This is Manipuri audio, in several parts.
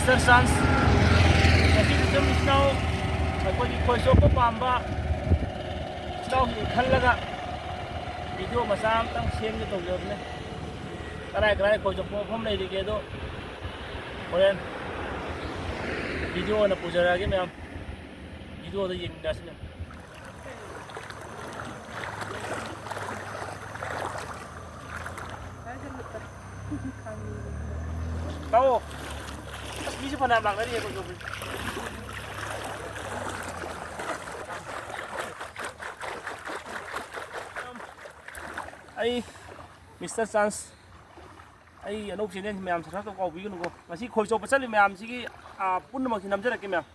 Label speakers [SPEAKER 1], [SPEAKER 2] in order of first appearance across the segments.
[SPEAKER 1] Mr. Sans Mr. Snow ꯑꯩꯈꯣꯏꯒꯤ ꯈꯣꯏ ꯆꯣꯞꯄ ꯄꯥꯝꯕ ꯏꯆꯥꯎꯁꯤꯡ ꯈꯜꯂꯒ ꯚꯤꯗꯤꯑꯣ ꯃꯆꯥ ꯑꯃꯇꯪ ꯁꯦꯝꯒꯦ ꯇꯧꯖꯕꯅꯦ ꯀꯔꯥꯏ ꯀꯔꯥꯏ ꯈꯣꯏ ꯆꯣꯞꯄ ꯃꯐꯝ ꯂꯩꯔꯤꯒꯦ ꯑꯗꯣ ꯍꯣꯔꯦꯟ ꯚꯤꯗꯤꯑꯣ ꯑꯣꯏꯅ ꯄꯨꯖꯔꯛꯑꯒꯦ ꯃꯌꯥꯝ ꯚꯤꯗꯤꯑꯣꯗ ꯌꯦꯡꯃꯤꯟꯅꯁꯤ ꯃꯌꯥꯝ ꯇꯥꯎ ꯑꯁ ꯃꯤꯁꯨ ꯐꯅꯌꯥꯝ ꯂꯥꯛꯅꯔꯤꯌꯦ ꯈꯣꯏ ꯆꯣꯞꯄꯁꯦ ꯑꯩ ꯃꯤꯁꯇꯔ ꯆꯥꯟꯁ ꯑꯩ ꯑꯅꯧ ꯆꯦꯅꯦꯜ ꯃꯌꯥꯝ ꯁꯕꯁꯀ꯭ꯔꯥꯏꯕ ꯇꯧ ꯀꯥꯎꯕꯤꯒꯅꯨꯀꯣ ꯉꯁꯤ ꯈꯣꯏ ꯆꯣꯞꯄ ꯆꯠꯂꯤ ꯃꯌꯥꯝꯁꯤꯒꯤ ꯄꯨꯝꯅꯃꯛꯁꯤ ꯅꯝꯖꯔꯛꯀꯦ ꯃꯌꯥꯝ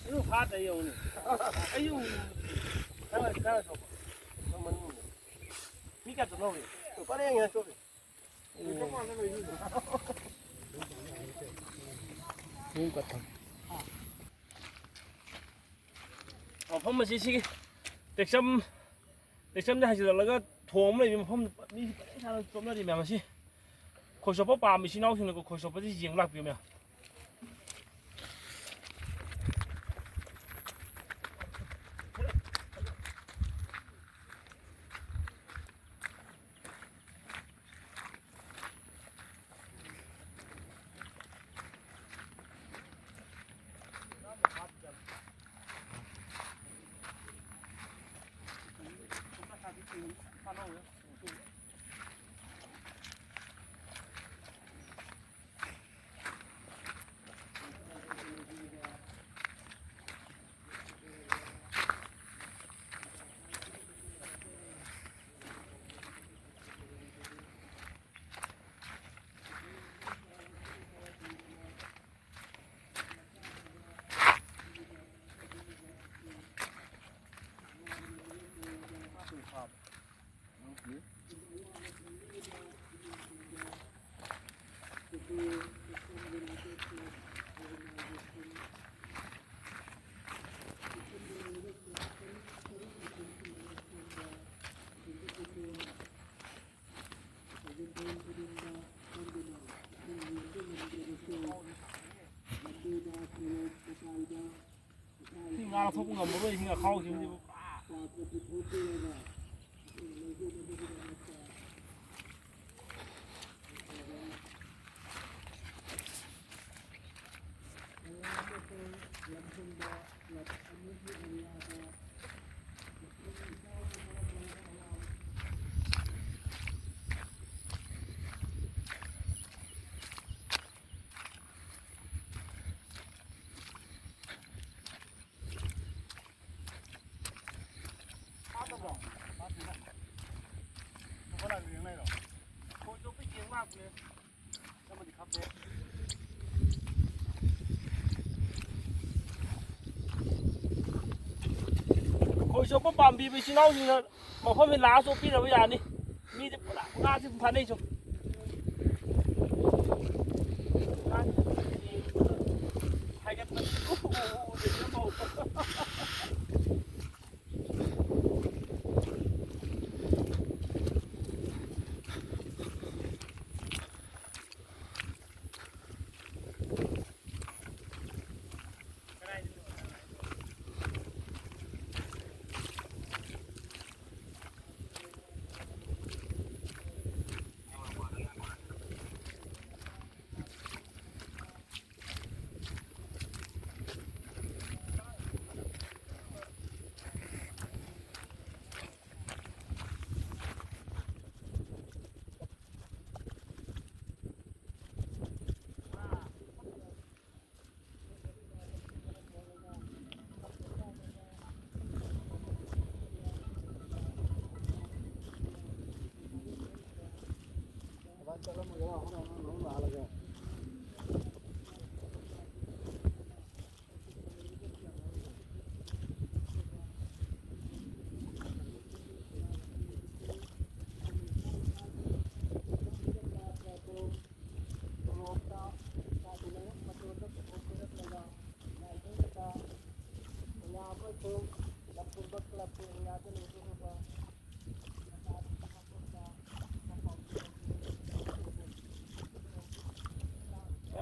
[SPEAKER 1] 이거 파다요 오늘. 아유, 가라 줘. 너무 미가 좀 넣어. 또 빠르게 해 줘. 조금만 넣으면 이거. 좋은 것 같아. ꯃꯐꯝ ꯑꯁꯤ ꯁꯤꯒꯤ ꯇꯦꯛꯁꯝꯗ ꯍꯥꯏꯖꯤꯜꯂꯛꯂꯒ ꯊꯣꯡ ꯑꯃ ꯂꯩꯕ ꯃꯐꯝꯗ ꯃꯤ ꯐꯖꯅ ꯆꯣꯞꯅꯔꯤ ꯃꯌꯥꯝ ꯑꯁꯤ ꯈꯣꯏ ꯆꯣꯞꯄ ꯄꯥꯝꯃꯤ ꯏꯆꯤꯜ ꯏꯅꯥꯎꯁꯤꯡꯅꯀꯣ ꯈꯣꯏ ꯆꯣꯞꯄꯁꯤ ꯌꯦꯡꯕ ꯂꯥꯛꯄꯤꯌꯨ ꯃꯌꯥꯝ ꯉꯥ ꯊꯣꯛꯄ ꯉꯝꯃꯔꯣꯏ ꯁꯤꯡ ꯑꯈꯥꯎꯁꯤꯡꯁꯤꯕꯨ ꯈꯣꯏ ꯆꯣꯞꯄ ꯄꯥꯝꯕꯤꯕ ꯏꯆꯤꯜ ꯏꯅꯥꯎꯁꯤꯡꯅ ꯃꯐꯝꯁꯤ ꯂꯥꯛꯑ ꯆꯣꯞꯄꯤꯅꯕ ꯌꯥꯅꯤ ꯃꯤꯗꯤ ꯄꯨꯔꯥ ꯉꯥꯁꯤ ꯐꯥꯅꯩ ꯁꯨꯝ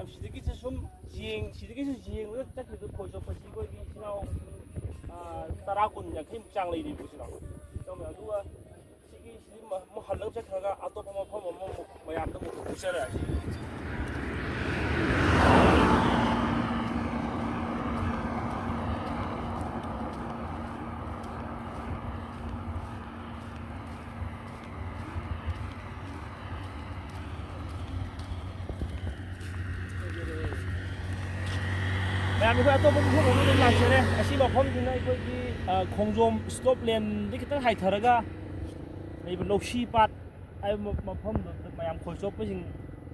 [SPEAKER 1] 시드기서 좀 시드기서 지행을 딱 그래도 거기서 버시고 이 지나고 따라군 양케 묵장 레이디 보시라고 그러면 누가 시기 뭐 할랑 체크가 아토파 뭐 야도 뭐 붙여라 ꯃꯌꯥꯝ ꯑꯩꯈꯣꯏ ꯑꯇꯣꯞꯄ ꯃꯐꯝ ꯑꯃꯗ ꯂꯥꯛꯆꯔꯦ ꯑꯁꯤ ꯃꯐꯝꯁꯤꯅ ꯑꯩꯈꯣꯏꯒꯤ ꯈꯣꯡꯖꯣꯝ ꯁ꯭ꯇꯣꯞ ꯂꯦꯟꯗꯒꯤ ꯈꯤꯇꯪ ꯍꯥꯏꯊꯔꯒ ꯂꯩꯕ ꯂꯧꯁꯤ ꯄꯥꯠ ꯍꯥꯏꯕ ꯃꯐꯝꯗꯨꯗ ꯃꯌꯥꯝ ꯈꯣꯏ ꯆꯣꯞꯄꯁꯤꯡ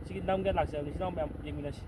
[SPEAKER 1] ꯁꯤꯒꯤ ꯅꯝꯒꯦ ꯂꯥꯛꯆꯕꯅꯤ ꯁꯤꯅ ꯃꯌꯥꯝ ꯌꯦꯡꯃꯤꯟꯅꯁꯤ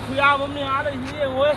[SPEAKER 1] ꯈꯨꯌꯥꯝ ꯑꯃꯅꯤ ꯑꯥꯗ ꯌꯦꯡꯉꯣꯏ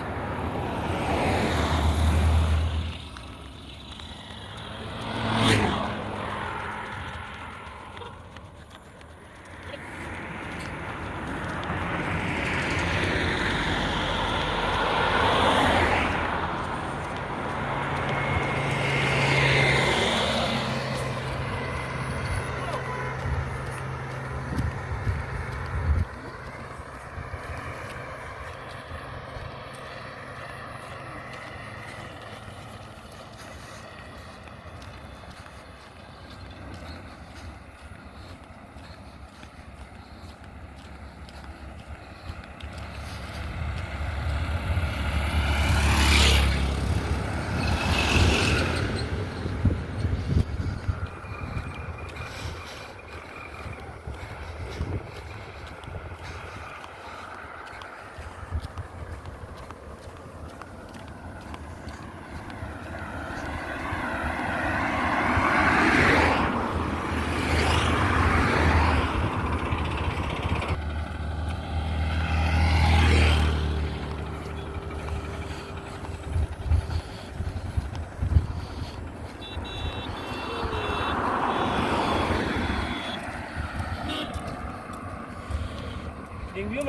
[SPEAKER 1] ꯌꯦꯡꯕꯤꯌꯨ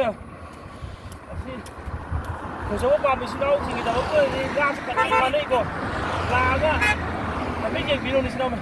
[SPEAKER 1] ꯑꯁꯤ ꯈꯣꯏꯆꯣꯞꯄ ꯄꯥꯝꯕꯁꯤꯅꯥꯎꯁꯤꯡꯒꯤꯗꯃꯛꯇ ꯑꯣꯏꯔꯗꯤ ꯉꯥꯁꯤ ꯀꯟꯅ ꯀꯥꯟꯅꯩꯀꯣ ꯂꯥꯛꯑꯒ ꯍꯥꯏꯐꯦꯠ ꯌꯦꯡꯕꯤꯔꯣꯅꯦ ꯁꯤꯅꯥꯎꯃ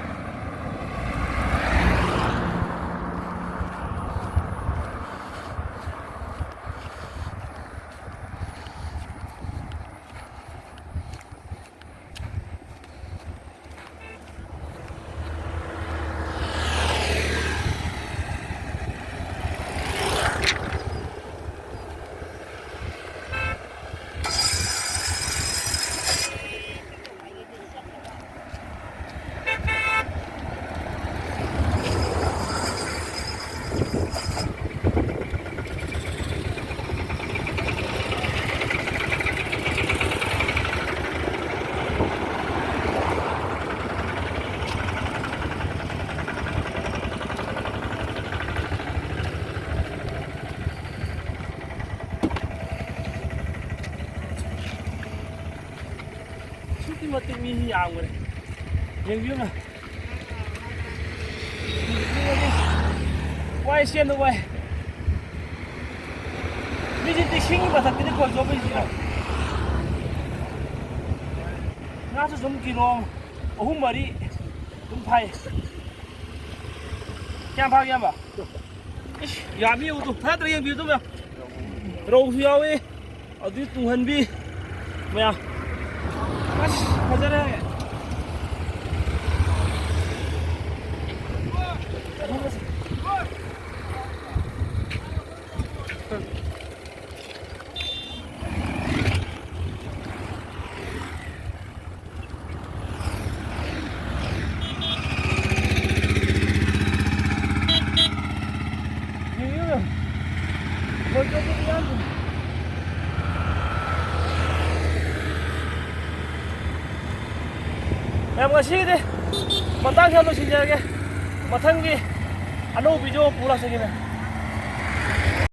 [SPEAKER 1] ꯃꯇꯤꯛ ꯃꯤꯁꯤ ꯌꯥꯝꯈ꯭ꯔꯦ ꯌꯦꯡꯕꯤꯌꯨꯅ ꯋꯥꯏ ꯆꯦꯟꯗ ꯋꯥꯏ ꯃꯤꯁꯤꯗꯤ ꯏꯁꯤꯡꯒꯤ ꯃꯊꯛꯇꯗꯤ ꯈꯣꯏ ꯆꯣꯞꯄꯤꯁꯤꯅ ꯉꯥꯁꯨ ꯁꯨꯝ ꯀꯤꯂꯣ 3-4 ꯑꯗꯨꯝ ꯐꯥꯏ ꯀꯌꯥꯝ ꯐꯥꯒꯦ ꯏꯌꯥꯝꯕ ꯌꯥꯝꯃꯤ ꯎꯗꯨ ꯐꯠꯇ꯭ꯔ ꯌꯦꯡꯕꯤꯌꯨ ꯃꯌꯥꯝ ꯔꯧꯁꯨ ꯌꯥꯎꯏ ꯑꯗꯨꯗꯤ ꯇꯨꯡꯍꯟꯕꯤ ꯃꯌꯥꯝ ꯑꯁ ꯐꯖꯔꯦ ꯌꯥꯝ ꯉꯁꯤꯒꯤꯗꯤ ꯃꯇꯥꯡ ꯌꯥꯝ ꯂꯣꯏꯁꯤꯟꯖꯔꯒꯦ ꯃꯊꯪꯒꯤ ꯑꯅꯧꯕ ꯚꯤꯗꯤꯑꯣ ꯄꯨꯔꯛꯆꯒꯦ